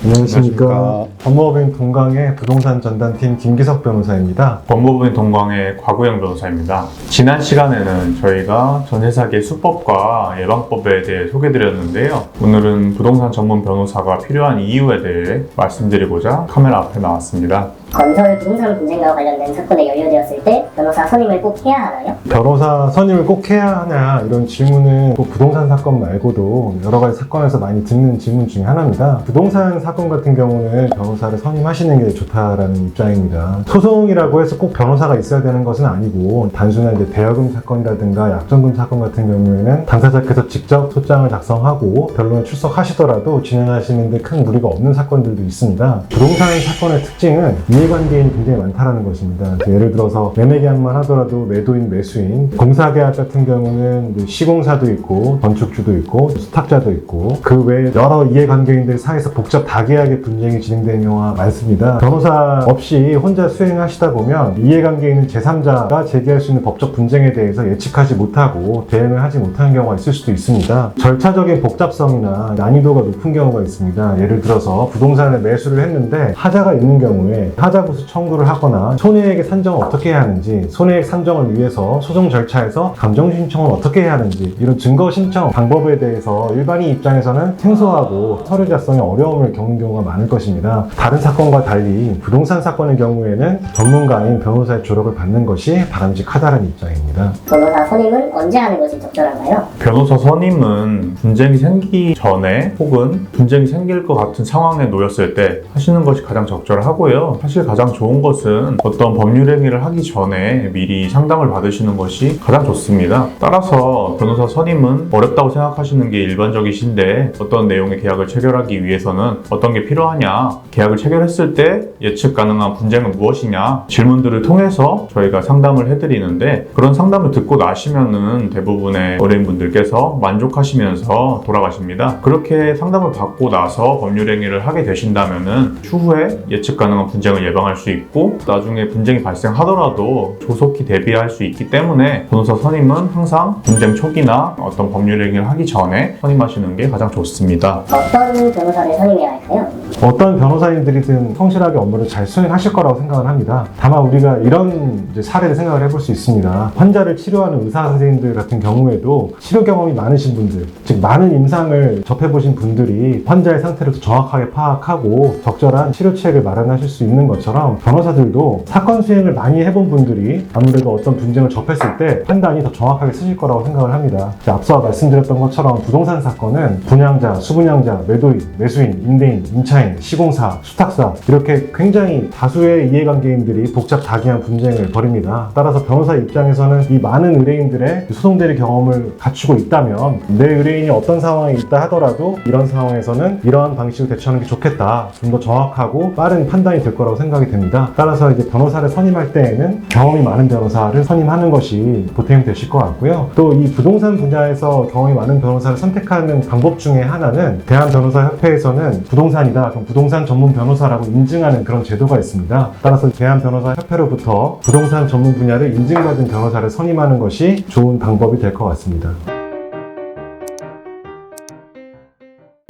안녕하십니까. 법무법인 동강의 부동산 전담팀 김기석 변호사입니다. 법무법인 동강의 곽우영 변호사입니다. 지난 시간에는 저희가 전세사기 수법과 예방법에 대해 소개드렸는데요. 오늘은 부동산 전문 변호사가 필요한 이유에 대해 말씀드리고자 카메라 앞에 나왔습니다. 건설 부동산 분쟁과 관련된 사건에 연루되었을 때 변호사 선임을 꼭 해야 하나요? 변호사 선임을 꼭 해야 하냐 이런 질문은 꼭 부동산 사건 말고도 여러 가지 사건에서 많이 듣는 질문 중에 하나입니다. 부동산 사건 같은 경우는 변호사를 선임하시는 게 좋다라는 입장입니다. 소송이라고 해서 꼭 변호사가 있어야 되는 것은 아니고 단순한 이제 대여금 사건이라든가 약정금 사건 같은 경우에는 당사자께서 직접 소장을 작성하고 변론에 출석하시더라도 진행하시는데 큰 무리가 없는 사건들도 있습니다. 부동산 사건의 특징은 이해관계인이 굉장히 많다는 것입니다. 예를 들어서 매매계약만 하더라도 매도인, 매수인, 공사계약 같은 경우는 시공사도 있고 건축주도 있고 수탁자도 있고 그 외에 여러 이해관계인들 사이에서 복잡 다계약의 분쟁이 진행되는 경우가 많습니다. 변호사 없이 혼자 수행하시다 보면 이해관계인은 제3자가 제기할 수 있는 법적 분쟁에 대해서 예측하지 못하고 대응을 하지 못하는 경우가 있을 수도 있습니다. 절차적인 복잡성이나 난이도가 높은 경우가 있습니다. 예를 들어서 부동산을 매수를 했는데 하자가 있는 경우에 하자보수 청구를 하거나 손해액의 산정을 어떻게 해야 하는지, 손해액 산정을 위해서 소송 절차에서 감정 신청을 어떻게 해야 하는지 이런 증거 신청 방법에 대해서 일반인 입장에서는 생소하고 서류 작성에 어려움을 겪는 경우가 많을 것입니다. 다른 사건과 달리 부동산 사건의 경우에는 전문가인 변호사의 조력을 받는 것이 바람직하다는 입장입니다. 변호사 선임은 언제 하는 것이 적절한가요? 변호사 선임은 분쟁이 생기기 전에 혹은 분쟁이 생길 것 같은 상황에 놓였을 때 하시는 것이 가장 적절하고요. 사실 가장 좋은 것은 어떤 법률 행위를 하기 전에 미리 상담을 받으시는 것이 가장 좋습니다. 따라서 변호사 선임은 어렵다고 생각하시는 게 일반적이신데 어떤 내용의 계약을 체결하기 위해서는 어떤 게 필요하냐, 계약을 체결했을 때 예측 가능한 분쟁은 무엇이냐 질문들을 통해서 저희가 상담을 해드리는데 그런 상담을 듣고 나시면은 대부분의 의뢰인분들께서 만족하시면서 돌아가십니다. 그렇게 상담을 받고 나서 법률 행위를 하게 되신다면은 추후에 예측 가능한 분쟁을 예방할 수 있고 나중에 분쟁이 발생하더라도 조속히 대비할 수 있기 때문에 변호사 선임은 항상 분쟁 초기나 어떤 법률 행위를 하기 전에 선임하시는 게 가장 좋습니다. 어떤 변호사를 선임해야 할까요? 어떤 변호사님들이든 성실하게 업무를 잘 수행하실 거라고 생각을 합니다. 다만 우리가 이런 사례를 생각을 해볼 수 있습니다. 환자를 치료하는 의사 선생님들 같은 경우에도 치료 경험이 많으신 분들, 즉 많은 임상을 접해보신 분들이 환자의 상태를 정확하게 파악하고 적절한 치료책을 마련하실 수 있는 것처럼 변호사들도 사건 수행을 많이 해본 분들이 아무래도 어떤 분쟁을 접했을 때 판단이 더 정확하게 쓰실 거라고 생각을 합니다. 앞서 말씀드렸던 것처럼 부동산 사건은 분양자, 수분양자, 매도인, 매수인, 임대인, 임차인, 시공사, 수탁사 이렇게 굉장히 다수의 이해관계인들이 복잡 다기한 분쟁을 벌입니다. 따라서 변호사 입장에서는 이 많은 의뢰인들의 소송 대리 경험을 갖추고 있다면 내 의뢰인이 어떤 상황에 있다 하더라도 이런 상황에서는 이러한 방식으로 대처하는 게 좋겠다. 좀 더 정확하고 빠른 판단이 될 거라고 생각이 됩니다. 따라서 이제 변호사를 선임할 때에는 경험이 많은 변호사를 선임하는 것이 보탬이 되실 것 같고요. 또 이 부동산 분야에서 경험이 많은 변호사를 선택하는 방법 중에 하나는 대한변호사협회에서는 부동산이다, 그럼 부동산 전문 변호사라고 인증하는 그런 제도가 있습니다. 따라서 대한변호사협회로부터 부동산 전문 분야를 인증받은 변호사를 선임하는 것이 좋은 방법이 될 것 같습니다.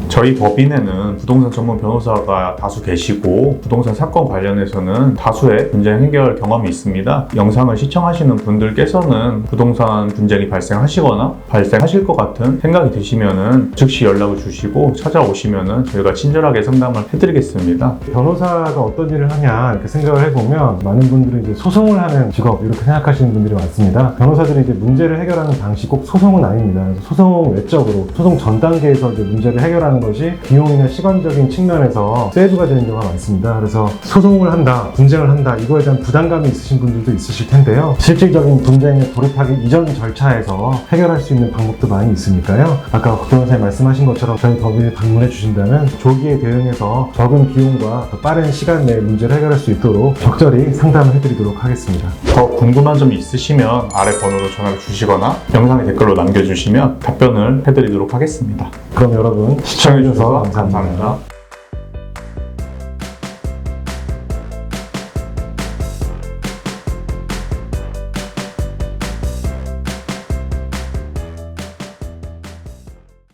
저희 법인에는 부동산 전문 변호사가 다수 계시고 부동산 사건 관련해서는 다수의 분쟁 해결 경험이 있습니다. 영상을 시청하시는 분들께서는 부동산 분쟁이 발생하시거나 발생하실 것 같은 생각이 드시면은 즉시 연락을 주시고 찾아오시면은 저희가 친절하게 상담을 해드리겠습니다. 변호사가 어떤 일을 하냐 이렇게 생각을 해보면 많은 분들이 이제 소송을 하는 직업 이렇게 생각하시는 분들이 많습니다. 변호사들이 이제 문제를 해결하는 방식 꼭 소송은 아닙니다. 소송 외적으로 소송 전 단계에서 이제 문제를 해결하는 것이 비용이나 시간적인 측면에서 세이브가 되는 경우가 많습니다. 그래서 소송을 한다, 분쟁을 한다 이거에 대한 부담감이 있으신 분들도 있으실 텐데요. 실질적인 분쟁에 돌입하기 이전 절차에서 해결할 수 있는 방법도 많이 있으니까요. 아까 박 변호사님 말씀하신 것처럼 저희 법인에 방문해 주신다면 조기에 대응해서 적은 비용과 더 빠른 시간 내에 문제를 해결할 수 있도록 적절히 상담을 해드리도록 하겠습니다. 더 궁금한 점이 있으시면 아래 번호로 전화를 주시거나 영상에 댓글로 남겨주시면 답변을 해드리도록 하겠습니다. 그럼 여러분 시청해주셔서 감사합니다. 감사합니다.